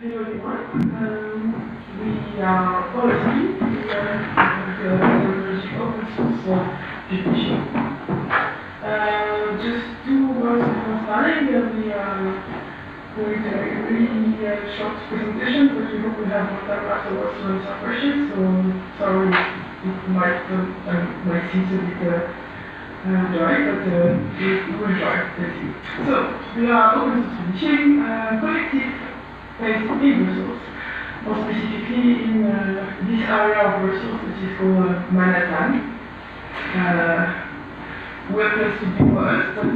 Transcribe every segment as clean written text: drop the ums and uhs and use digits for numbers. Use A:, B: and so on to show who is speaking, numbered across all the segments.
A: Hello everyone. We are policy. We are the open source publishing. Just 2 words before starting. We are going to make a really short presentation, but we hope we have more time afterwards to answer questions. So sorry, it might seem a bit dry, but we will try. Let's see. So we are open source publishing, collective based in Brussels, more specifically in this area of Brussels, which is called Manhattan. Where place to be for us, but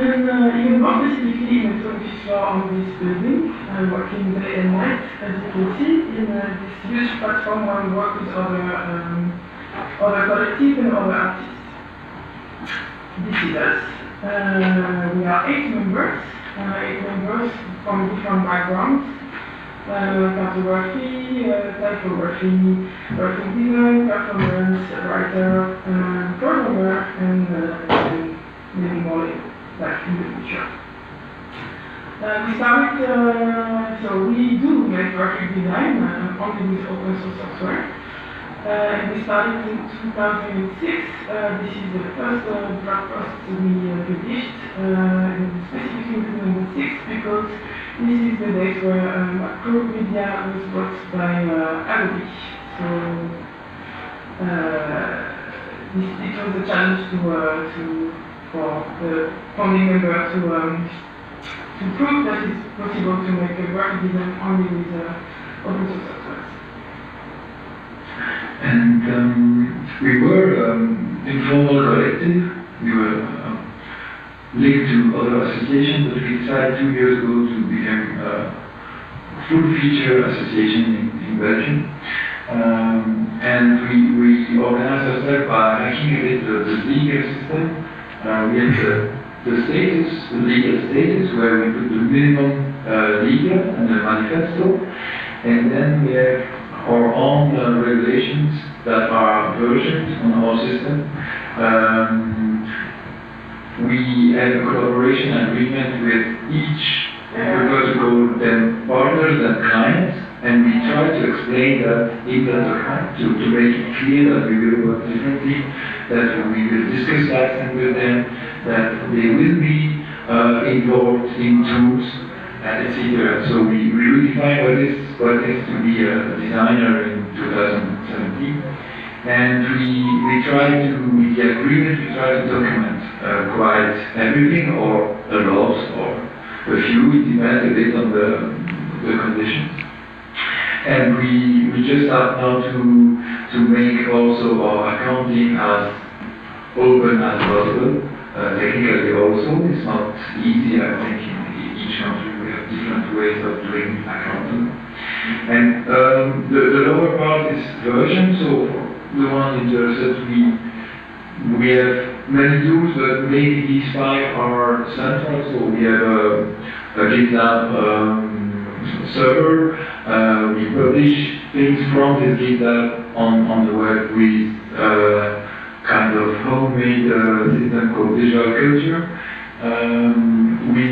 A: even more specifically in the 25th floor on this building, working day and night, as you can see, in this huge platform where we work with other collectives and other artists. This is us. We are 8 members. 8 members from different backgrounds, cartography, typography, graphic design, performance, writer, programmer, and maybe more like in the future. We started, so we do make graphic design only with open source software. We started in 2006. This is the first blog post we published, specifically in 2006, because this is the date where Macromedia was bought by Adobe. So it was a challenge for the founding member to prove that it's possible to make a graphic design only with open source software.
B: And we were informal collective. We were linked to other associations, but we decided 2 years ago to become a full-feature association in Belgium. And we organized ourselves by hacking a bit the legal system. We had the status, the legal status, where we put the minimum legal and the manifesto, and then we have our own regulations that are versioned on our system. We have a collaboration agreement with each, we're going to call them partners and clients, and we try to explain that in that document to make it clear that we will work differently, that we will discuss license with them, that they will be involved in tools, etc. So we redefine what is to be a designer in 2017, and we try to, with the agreement, we try to document quite everything, or a lot, or a few. It depends a bit on the conditions. And we just start now to make also our accounting as open as possible. Technically also, it's not easy, I think, in each country. Different ways of doing accounting. And the lower part is version, so for the one interested, we have many tools, but maybe these 5 are central. So we have a GitLab server. We publish things from this GitLab on the web with kind of homemade system called Visual Culture. We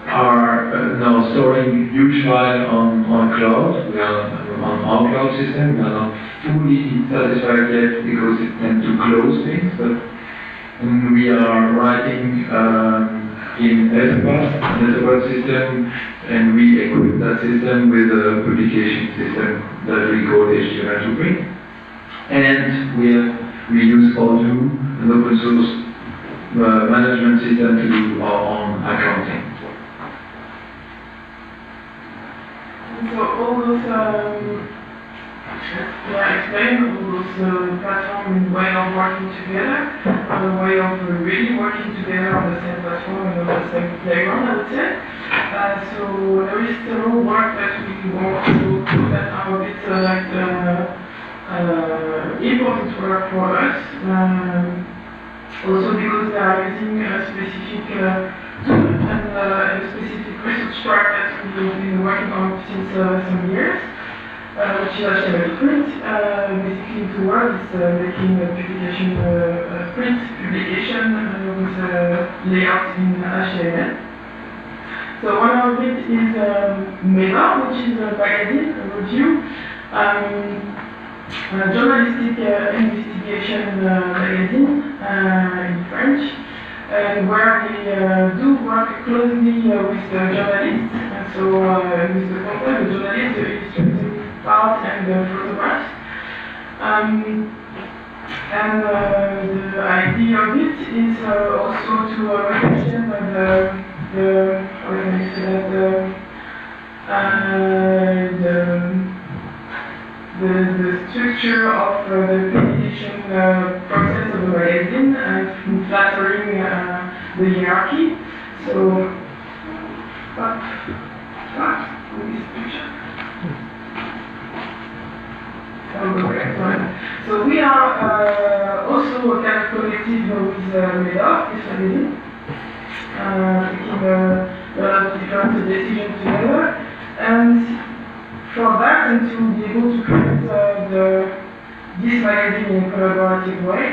B: are now storing huge files on cloud. We are on our cloud system. We are not fully satisfied yet because it tends to close things, but we are writing in Espaço system, and we equip that system with a publication system that we call HTML2 and we use Odoo, an open source management system, to do our own accounting.
A: So all those, explain all those platform and way of working together, the way of really working together on the same platform and on the same playground, I would say. So there is several work that we want to do that are a bit important work for us. Also because they are using a specific tool and a specific research track that we've been working on since some years, which is HTML print. Basically, to work is making a publication, print publication with layout in HTML. So one of it is Mela, which is a magazine, a review, a journalistic investigation magazine in French, and where they do work closely with the journalists, and so with the content, the journalists, the illustrating part, and the photographs. And the idea of it is also to represent the structure of the publication process of the magazine and flattering the hierarchy. So, this picture. So we are also a kind of collective with Mela, this magazine, taking a lot of different decisions together, and for that, and to be able to create this magazine in a collaborative way,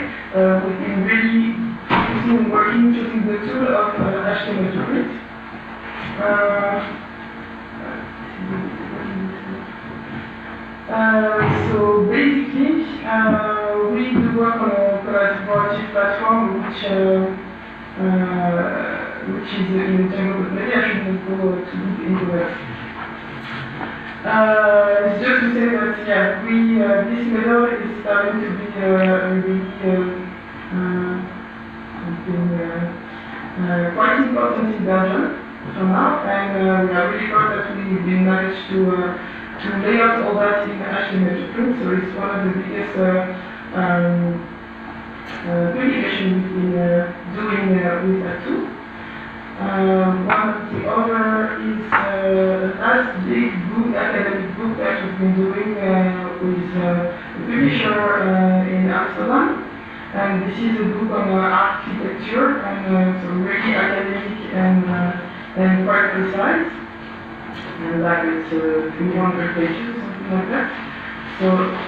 A: we've been really focusing and working using the tool of HTML to print. So basically, we do work on a collaborative platform which is in Django, but maybe I shouldn't go too into that. It's just to say that, yeah, this method is starting to be really quite important in Belgium for now, and we are really proud that we've managed to lay out all that in HTML print, so it's one of the biggest publications we've been doing with that tool. One of the other is a last big book, academic book that we've been doing with a publisher in Amsterdam. And this is a book on architecture, and so really academic and quite precise. And like it's 300 pages, something like that. So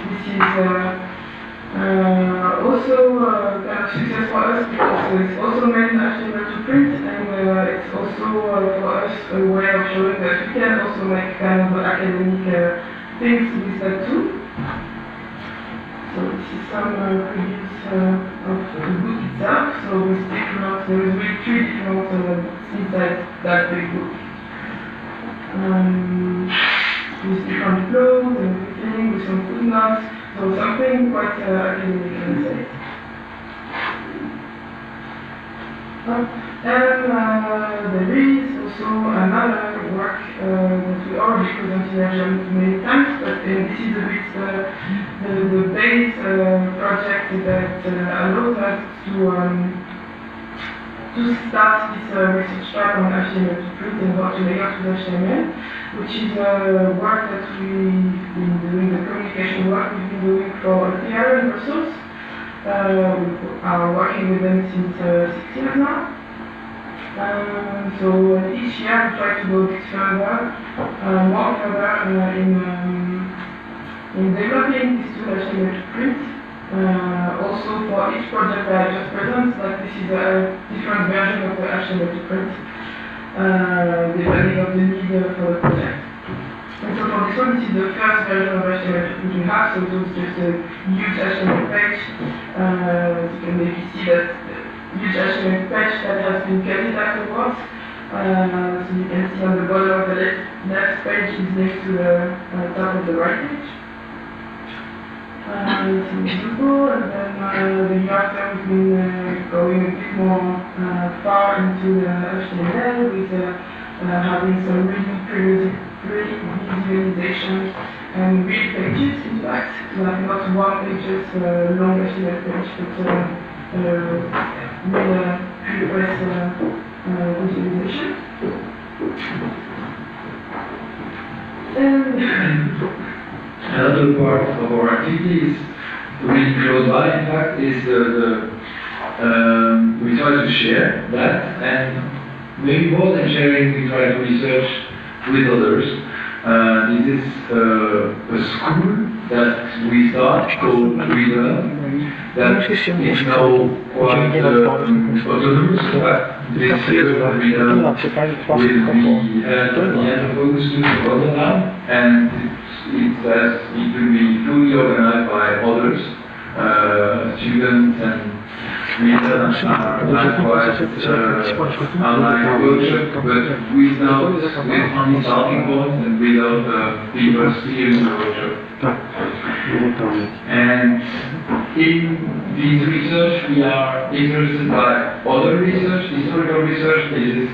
A: this is also kind of success for us because it's also made in HTML to print, and it's also for us a way of showing that we can also make kind of academic things with that tool. So this is some previews of the book itself. So with different, there is really 3 different books inside that big book. With different flows and everything, with some footnotes, so something quite academic, I would say. And there is also another work that we already presented many times, but this is a bit the base project that allows us to start this research track on HTML to print and how to lay out with HTML, which is work that we've been doing, the communication work we've been doing for LGM in Brussels. We are working with them since 6 years now. So each year we try to go a bit further, more further in developing this tool HTML to print. Also for each project that I just presented, like this is a different version of the HTML to print, depending on the need for the project. And so for this one, this is the first version of HTML to print we have, so it was just a huge HTML page. You can maybe see that huge HTML page that has been created afterwards. So you can see on the bottom of the left page is next to the top of the right page. It's simple, and then the year after we've been going a bit more far into the HTML with having some really visualization and real pages, in fact, like not one pages long HTML page, but real pre-press visualization.
B: Another part of our activity is really close by, in fact, is we try to share that, and maybe more than sharing, we try to research with others. This is a school that we start called Libre, that is now quite autonomous. This year Libre will be at the end of August to Rotterdam, and it will be fully organized by others, students and readers likewise online workshop, but without with only starting points and without people steering the workshop. And in this research we are interested by other research, historical research. This is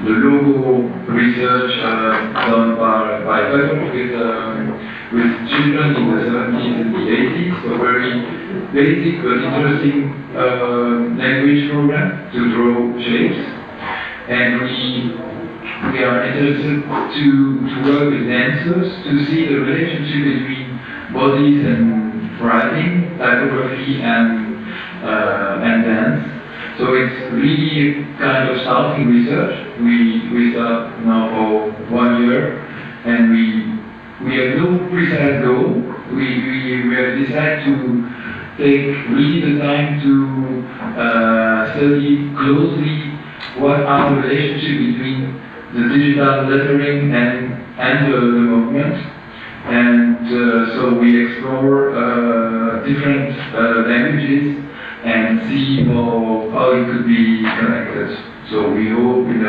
B: the logo research done by Qualquer with children in the 70s and the 80s, so very basic but interesting language program to draw shapes. And we are interested to work with dancers to see the relationship between bodies and writing, typography and dance. So it's really a kind of starting research. We start now for 1 year, and we have no precise goal. We have decided to take really the time to study closely what are the relationship between the digital lettering and the movement. And so we explore different languages and see how it could be connected. So we hope in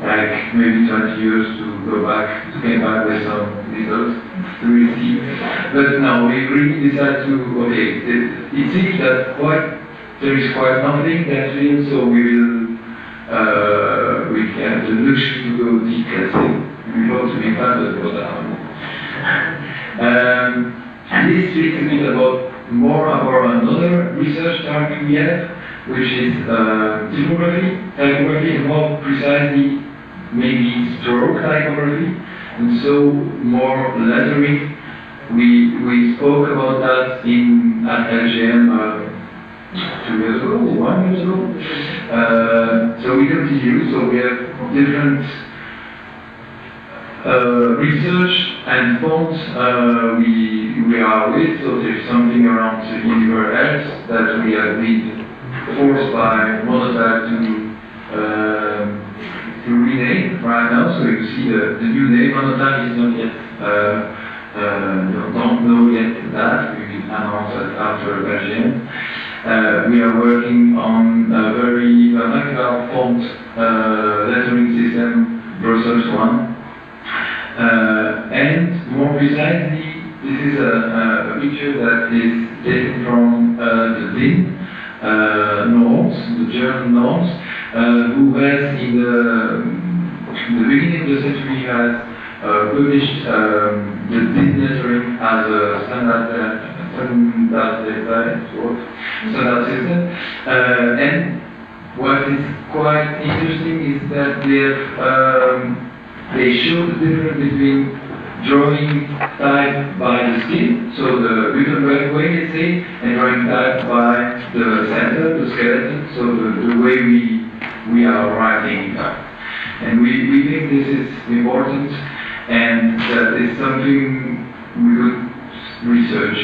B: like maybe 20 years to get back with some results to receive. But now we really decided to, okay, it seems that there is quite nothing that real, so we can have the luxury to go deep, let's say. We hope to be funded for that one. And this speaks a bit about another research target we have, which is typography, and more precisely maybe stroke typography, and so more lettering. We spoke about that at LGM 2 years ago, 1 year ago. So we continue. So we have different research and fonts we are with. So there's something around Libre that we have been forced by Monotype to rename right now. So you see the new name. Monotype is not yet don't know yet that. We will announce it after LGM. We are working on a very vernacular font lettering system, Brussels 1. And more precisely, this is a picture that is taken from the DIN norms, the German norms, who has in the beginning of the century has published the DIN lettering as a standard system. And what is quite interesting is that they show the difference between drawing type by the skin, so the Gutenberg way, let's say, and drawing type by the center, the skeleton, so the way we are writing it up. And we think this is important, and that is something we could research.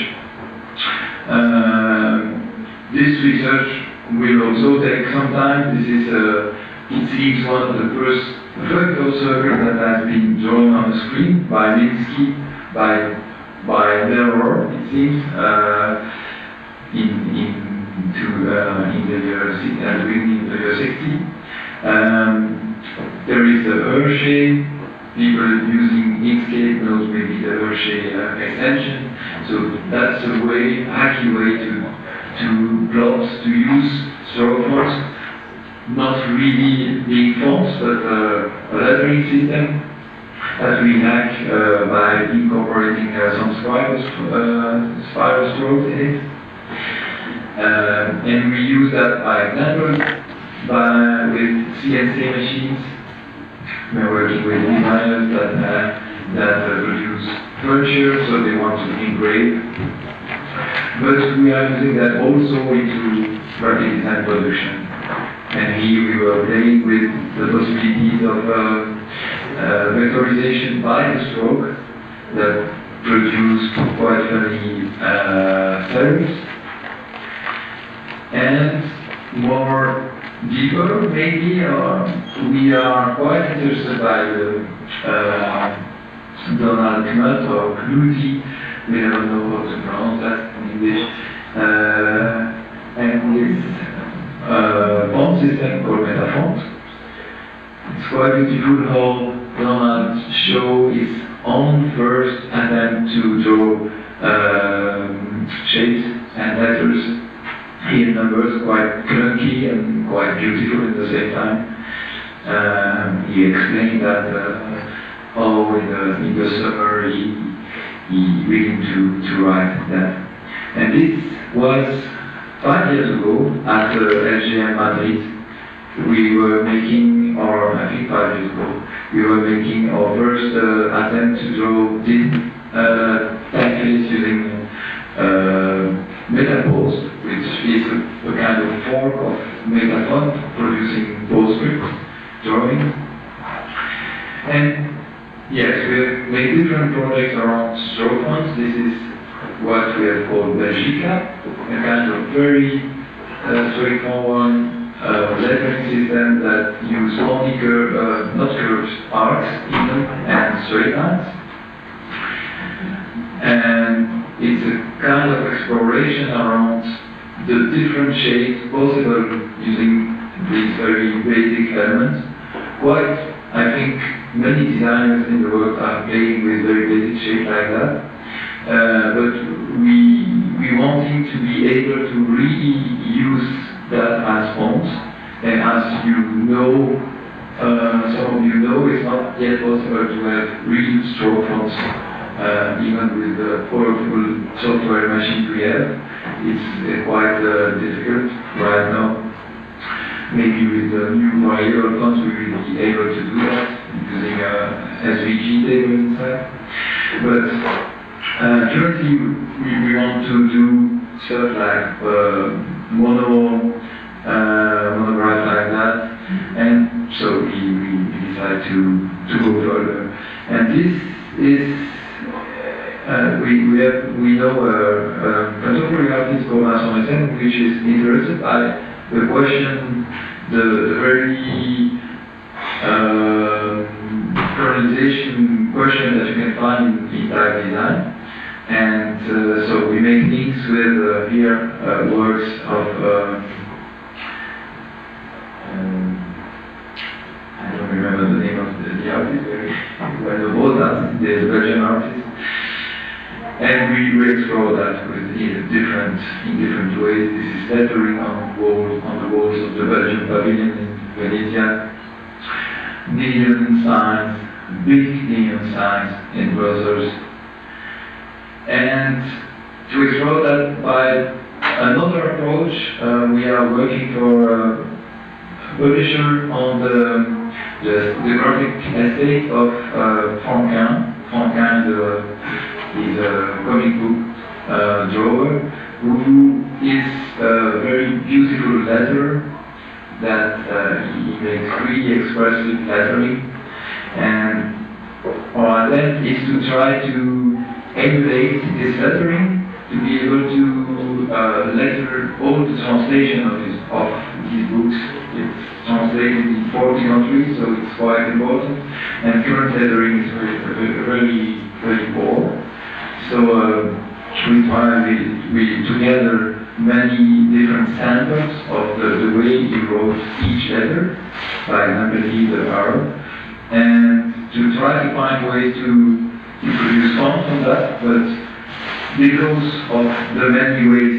B: This research will also take some time. This is, it seems, one of the first vertical circles that has been drawn on the screen by Minsky, by Delor, it seems, in the beginning of the year 60. There is the Hershey. People using Inkscape knows maybe the Hershey extension. So that's a hacky way to plot, to use stroke fonts. Not really being fonts, but a lettering system that we hack by incorporating some spiral strokes in it. And we use that by example with CNC machines. We're working with designers that produce furniture, so they want to engrave. But we are using that also into graphic design production. And here we were playing with the possibilities of vectorization by the stroke that produced quite funny terms, and more deeper maybe, we are quite interested by the Donald Knuth or Knuthi, we don't know how to pronounce that in English, and this font system called Metafont. It's quite beautiful how Donald shows his own first attempt to draw shapes and letters in numbers, quite clunky and quite beautiful at the same time. He explained that how in the summer he began to write that. And this was 5 years ago at LGM Madrid. We were making, or I think 5 years ago, we were making our first attempt to draw this typeface using Metapose, which is a kind of fork of Metafont producing PostScript drawing. And yes, we have made different projects around stroke fonts. This is what we have called Belgica, a kind of very straightforward lettering system that use only not curved arcs in them and straight lines. And it's a kind of exploration around the different shapes possible using these very basic elements. Quite, I think, many designers in the world are playing with very basic shapes like that. But we wanting to be able to really use that as fonts, and as you know, some of you know, it's not yet possible to have real stroke fonts, even with the powerful software machines we have. It's quite difficult right now. Maybe with the new variable fonts we will be able to do that using a SVG table inside. But currently we want to do stuff like monograph like that, and so we decided to go further. And this is we know a contemporary artist called Vincent, which is interested by the question, the very pronunciation question that you can find in type design. And so we make links with here works of I don't remember the name of the artist, the Belgian artist. And we explore that in different ways. This is lettering on the walls of the Belgian pavilion in Venezia. Neon signs, big neon signs in Brussels. And to explore that by another approach, we are working for a publisher on the graphic estate of Franquin. Franquin is a comic book drawer who is a very beautiful letterer that he makes really expressive lettering. And our attempt is to try to emulate this lettering, to be able to letter all the translation of his books. It's translated in 40 countries, so it's quite important. And current lettering is very poor. So we together many different samples of the way he wrote each letter, for example, the arrow, and to try to find ways to produce fonts from that, but because of the many ways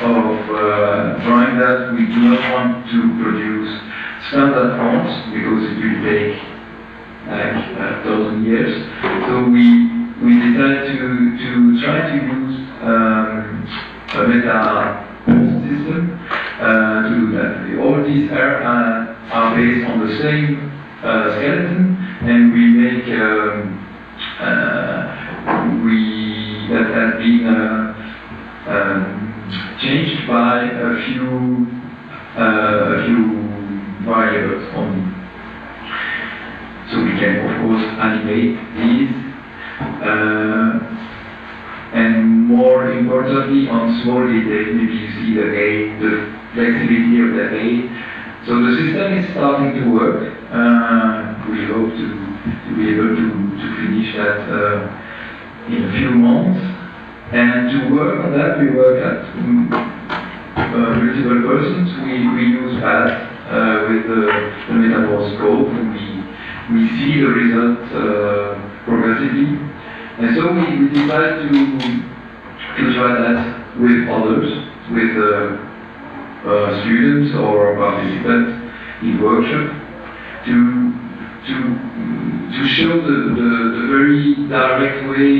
B: of drawing that, we do not want to produce standard fonts because it will take like 1,000 years. So we decided to try to use a meta system to do that. All these are based on the same skeleton, and we make that has been changed by a few variables only. So we can of course animate these. more importantly on small details. Maybe you see the A, the flexibility of the A. So the system is starting to work. We hope to be able to finish that in a few months. And to work on that, we work at multiple persons. We use that with the metaphor scope. We see the results progressively. And so we decided to try that with others, with students or participants in workshop, to show the very direct way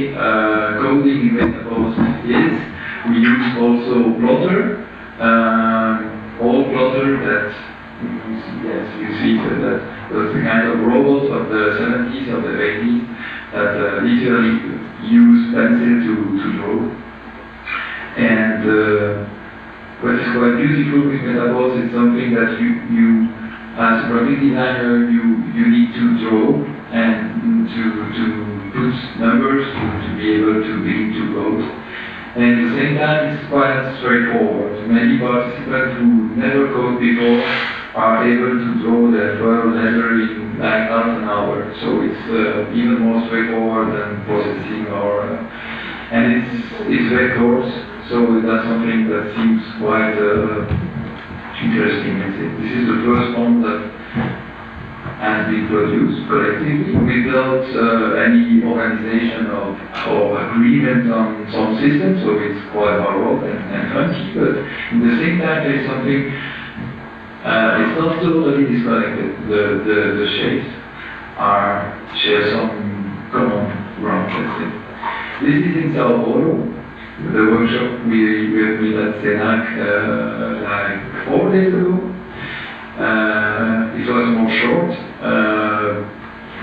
B: coding in metaphors is. We use also plotter, old plotter that you see that was the kind of robot of the 70s or the 80s that literally use pencil to draw. And what is quite beautiful with metaphors is something that you as a graphic designer, you need to draw and to put numbers to be able to begin to code. And at the same time, it's quite straightforward. Many participants who never coded before are able to draw their first letter in like half an hour. So it's even more straightforward than processing and it's vectors. So that's something that seems quite interesting. This is the first one that has been produced collectively without any organization or agreement on some system, so it's quite baroque and funky, but at the same time there's something, it's not totally disconnected. The shapes share some common ground, let's say. This is in Sao Paulo. The workshop we have been at Senac like 4 days ago. It was more short.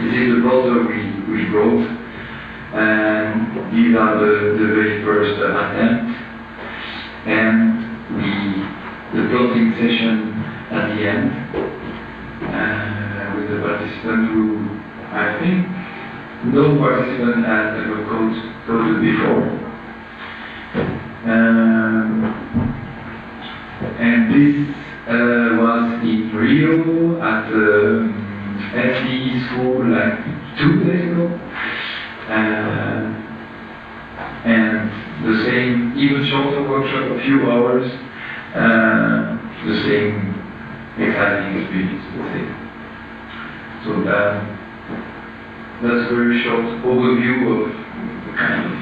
B: This is the plotter we wrote, and these are the very first attempts. And the plotting session at the end with the participant who I think no participant had ever coded before. And this was in Rio at the FD school like 2 days ago. And the same, even shorter workshop, a few hours, the same exciting experience, let's say. So that's a very short overview of kind of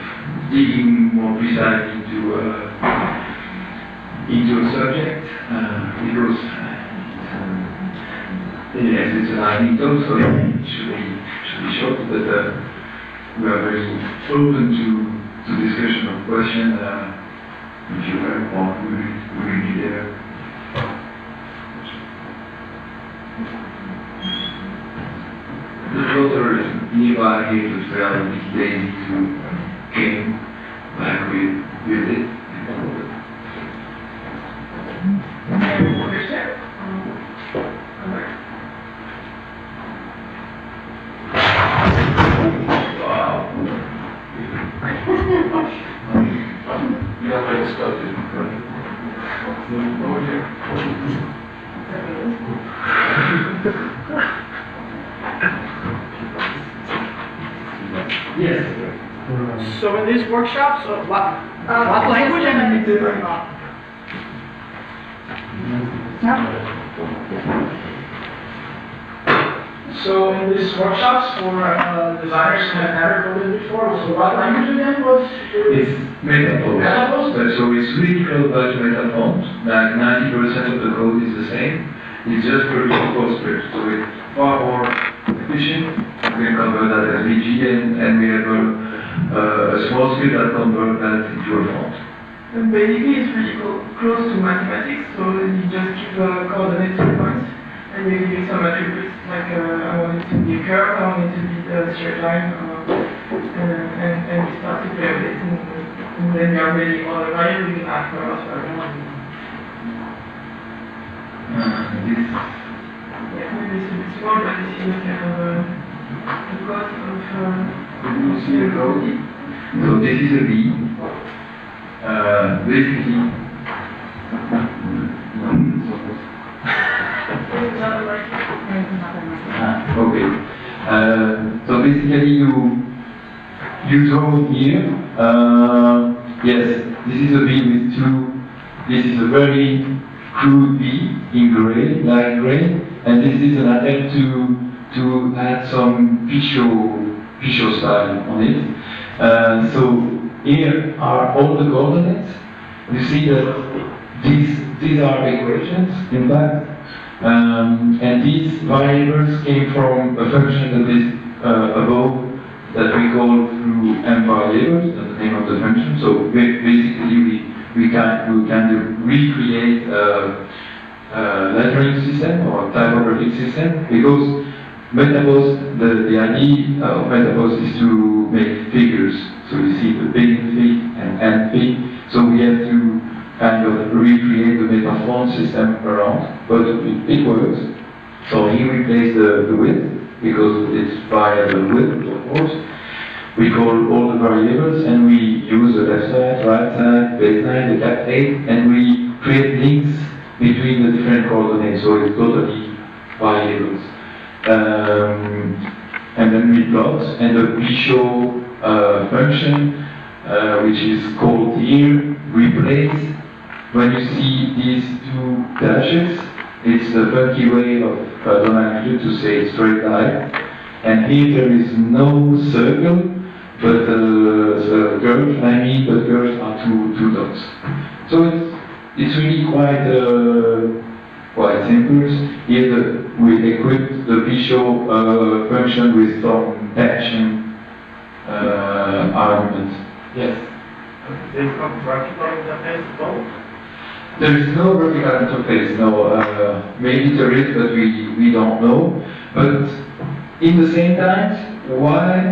B: digging more precisely into a subject, because yes, it's an anecdote, so it should be short, but we are very open to discussion of questions. If you have one, we will be there. The plotter is nearby here to tell it's Daisy who came back with it.
C: Wow. Yeah, I started.
B: Yes.
A: So in these workshops, what language am I doing? So in these workshops for designers who have never coded before, so what language again was?
B: It's metaphors. So it's really close to metaphors. Like 90% of the code is the same. It's just produced PostScript. So it's far more efficient. We can convert that as VG and we have a small script that converts that into a font.
A: And basically it's really close to mathematics, so you just give coordinates to points and you give some attributes like I want it to be a curve, I want it to be a straight line, and we start to play with it, and then you are ready all the values, you can add colors for everyone. Maybe it's a bit small, but this is a kind of
B: you see the code? So this is a B. basically, okay. So basically, you draw here. Yes, this is a bee with two. This is a very crude bee in gray, light gray, and this is an attempt to add some visual style on it. So here are all the coordinates. You see that these are equations, in fact, and these variables came from a function that is above that we call through m variables, that's the name of the function. So basically we can recreate a lettering system or typographic system, because metabos, the idea of metabos is to make figures. So you see the beginning fig and end fig. So we have to kind of recreate the metaphone system around, but it works. So here we place the width, because it's variable width, of course. We call all the variables, and we use the left side, right side, baseline, the cap 8, and we create links between the different coordinates, so it's totally variables. And then we plot, and the visual function, which is called here, replace. When you see these two dashes, it's the funky way of Donald to say straight line. And here there is no circle, but curve, but curves are two dots. So it's really quite simple. Here we equip the visual function with some action argument. Yes?
C: There is no graphical interface at all?
B: There is no graphical interface, no. Maybe there is, but we don't know. But in the same time, why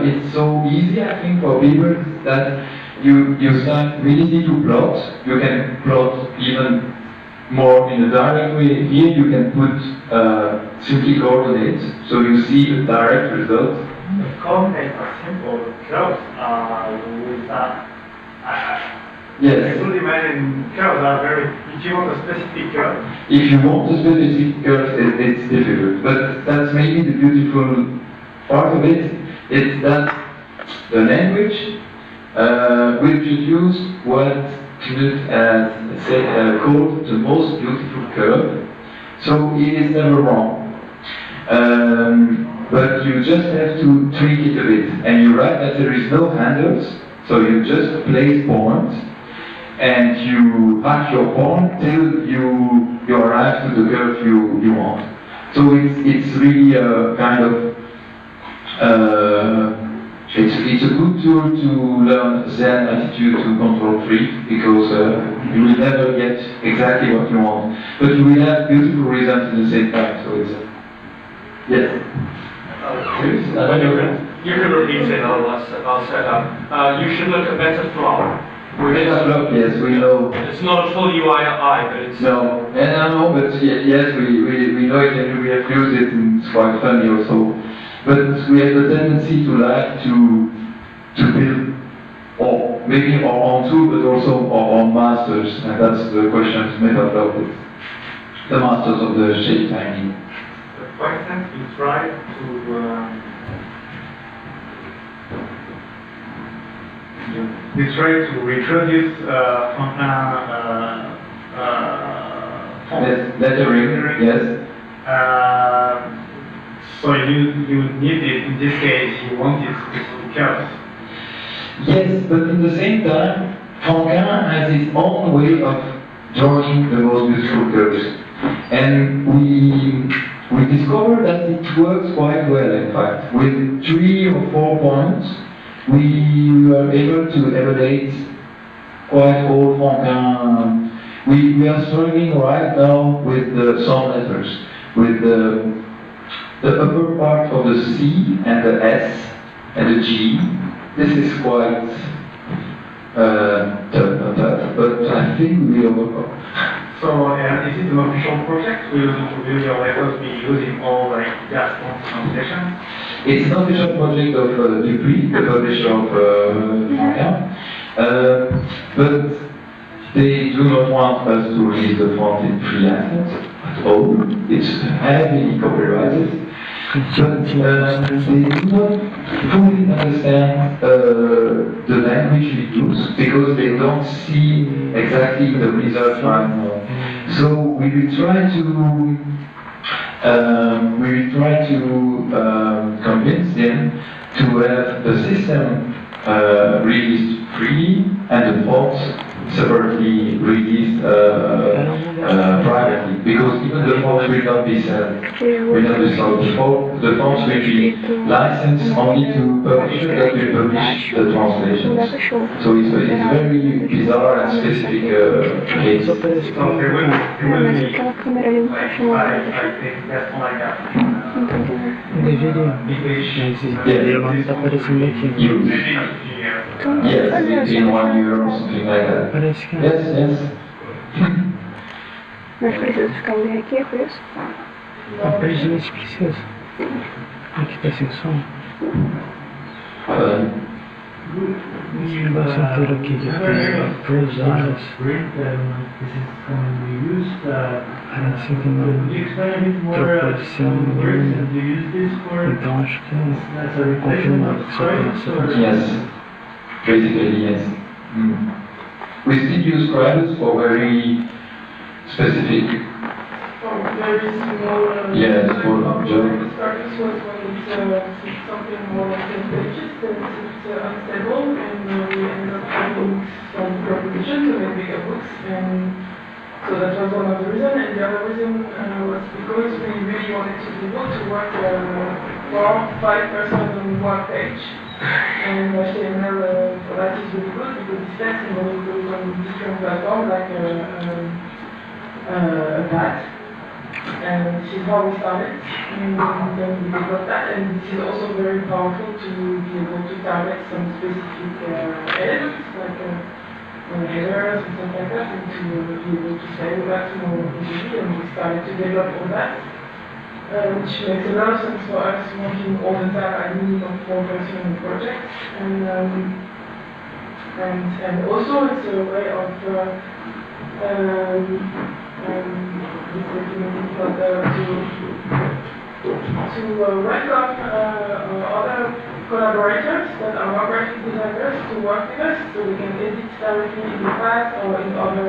B: it's so easy, I think, for people, that you start really easy to plot. You can plot even more in a direct way. Here you can put simply coordinates, so you see a direct result.
C: The coordinates are simple, the curves are with that.
B: Yes.
C: I could imagine curves are very, if you want a specific curve.
B: If you want a specific curve, it's difficult. But that's maybe the beautiful part of it. It's that the language will produce what Knut has called the most beautiful curve. So it is never wrong. But you just have to tweak it a bit. And you write that there is no handles, so you just place points, and you hack your point till you arrive to the curve you want. So it's really a kind of it's a good tool to learn Zen attitude to control freak, because you will never get exactly what you want, but you will have beautiful results at the same time. So it's yes.
D: You can repeat it, I'll set up. You should look at better flow.
B: Yes, we know.
D: It's not a full UI, but it's...
B: No, and I know, but yes, we know it, and we have used it, and it's quite funny also. But we have the tendency to like to build, or maybe our own tool, but also our own masters, and that's the question method of it. The masters of the shape finding.
C: For instance, you try to reproduce
B: lettering, yes.
C: So you need it, in this case, you want it specific curves.
B: Yes, but at the same time, Qualquer has his own way of drawing the most beautiful curves. And we discovered that it works quite well, in fact. With 3 or 4 points, we were able to evaluate quite all Qualquer. We are struggling right now with some letters, with the upper part of the C and the S and the G. This is quite tough, but I think we will overcome.
C: So is it an official project? Will your letters be using all like Gaston's translations?
B: It's an official project of Libre, the publisher of Qualquer. But They do not want us to release the font in free license at all. It's heavily copyrighted. But they do not fully understand the language we use because they don't see exactly the result right now. So we will try to convince them to have the system released freely and the fonts separately released privately, because even the fonts will not be sold. The fonts will be licensed only to publishers that will publish the translations. So it's very bizarre and specific case.
C: So there will be like five, I think that's like that.
E: Deveria. Mas tá aparecendo aqui.
B: Yes, in 1 year or something like that.
E: Parece que
B: Yes, yes.
F: Mas precisa ficar um aqui, é por isso?
E: aparentemente precisa. Aqui tá sem som. Essa altura aqui que tem usadas. Parece que não proporciona. Então acho que é confirmado que só tem essa.
B: Yes, basically yes. We still use private for very specific.
A: Very small.
B: Yes, for job.
A: Starting was when it's something more than 10 pages, then it's unstable, and we ended up having some proposition to make bigger books, and so that was one of the reasons. And the other reason was because we really wanted to be able to work 4-5 persons on one page. And HTML for that is really good because it's flexible, it goes on different platforms like that. And this is how we started, and then we developed that, and this is also very powerful to be able to target some specific elements, like headers and stuff like that, and to be able to say, well, that's more easy, and we started to develop all that, which makes a lot of sense for us working all the time at minimum 4 person projects, and also it's a way of to welcome other collaborators that are not graphic designers to work with us, so we can edit directly in the past or in other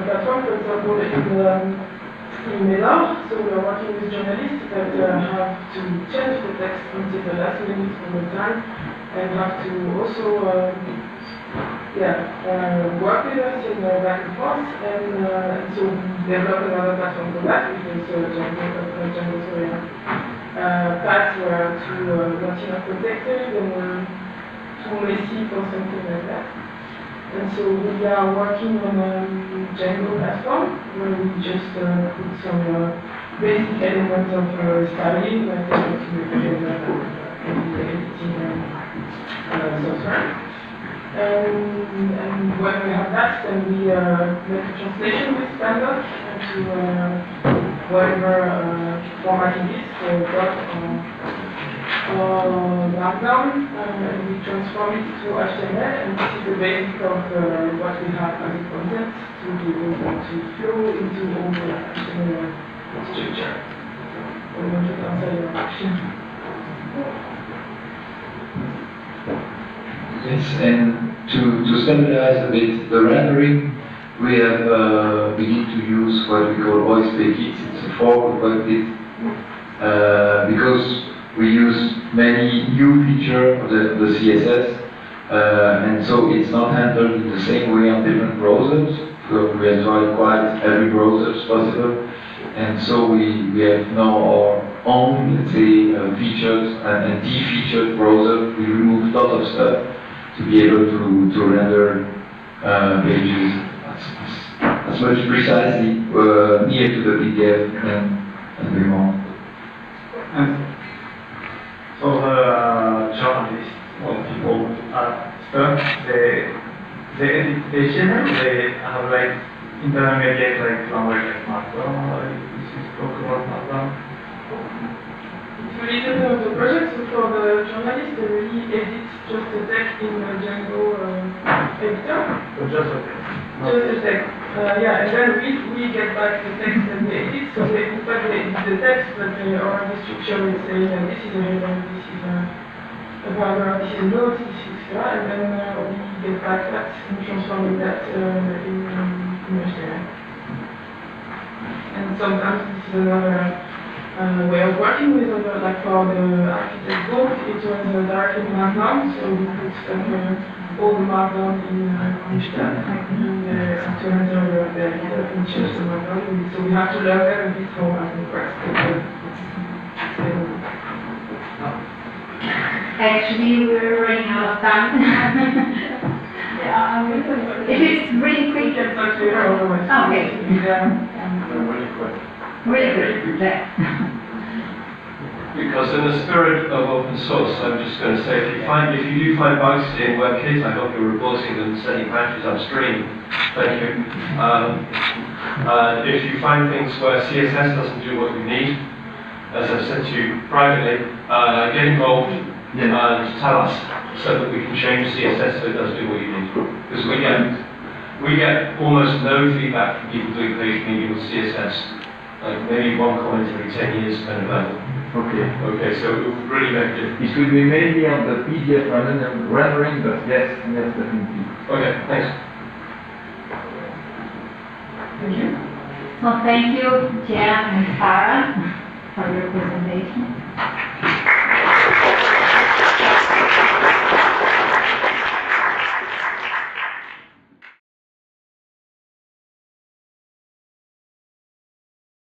A: platforms. For example, in Mailer, so we are working with journalists that have to change the text until the last minute of the time, and have to also work with us in back and forth, and so develop another platform for that, because Django paths were too not enough protected and too messy for something like that. And so we are working on a Django platform where we just put some basic elements of styling, like editing software. And when we have that, then we make a translation with standard to whatever format it is, so dot or markdown, and we transform it to HTML, and this is the basic of what we have as a content to be able to flow into all the HTML structure. I'm going to answer your question.
B: Yes, and to standardize a bit the rendering, we need to use what we call voice kits. It's a fork of WebKit because we use many new features of the CSS, and so it's not handled in the same way on different browsers. So we have tried quite every browser as possible, and so we have now our own, let's say, features and de-featured browser. We removed a lot of stuff to be able to render pages as much precisely near to the PDF as we want.
C: And so the journalists or people at Stern, they edit HTML, they have like intermediate like language like Markdown, like this is talk about Markdown.
A: It really depends on the project, so for the journalist, they really edit just the text in the Django editor.
C: So just a text.
A: Just a text. Yeah, and then we get back the text that they edit. So they edit the text, but our description is saying this is a header, this is a paragraph, this is a note, this is extra, and then we get back that and transforming that in HTML. And sometimes this is another way of working with other, like for the architect book, it was directly markdown, so we put all the markdown in HTML, and to enter the editor and change the markdown. So we have to learn a bit how it works.
G: Actually, we're running out of time. If it's really quick. Okay. Really quick. Yeah.
D: Because in the spirit of open source, I'm just going to say, if you do find bugs in WebKit, I hope you're reporting them, sending patches upstream. Thank you. If you find things where CSS doesn't do what you need, as I've said to you privately, get involved and tell us so that we can change CSS so it does do what you need. Because we get almost no feedback from people doing page medium with CSS. Like maybe one comment every 10 years kind of level. Okay, so it would really make a difference.
B: It will be mainly on the PDF rendering, but yes, definitely.
D: Okay, thanks.
A: Thank you.
G: Well, thank you, Jeff and Sarah, for your presentation.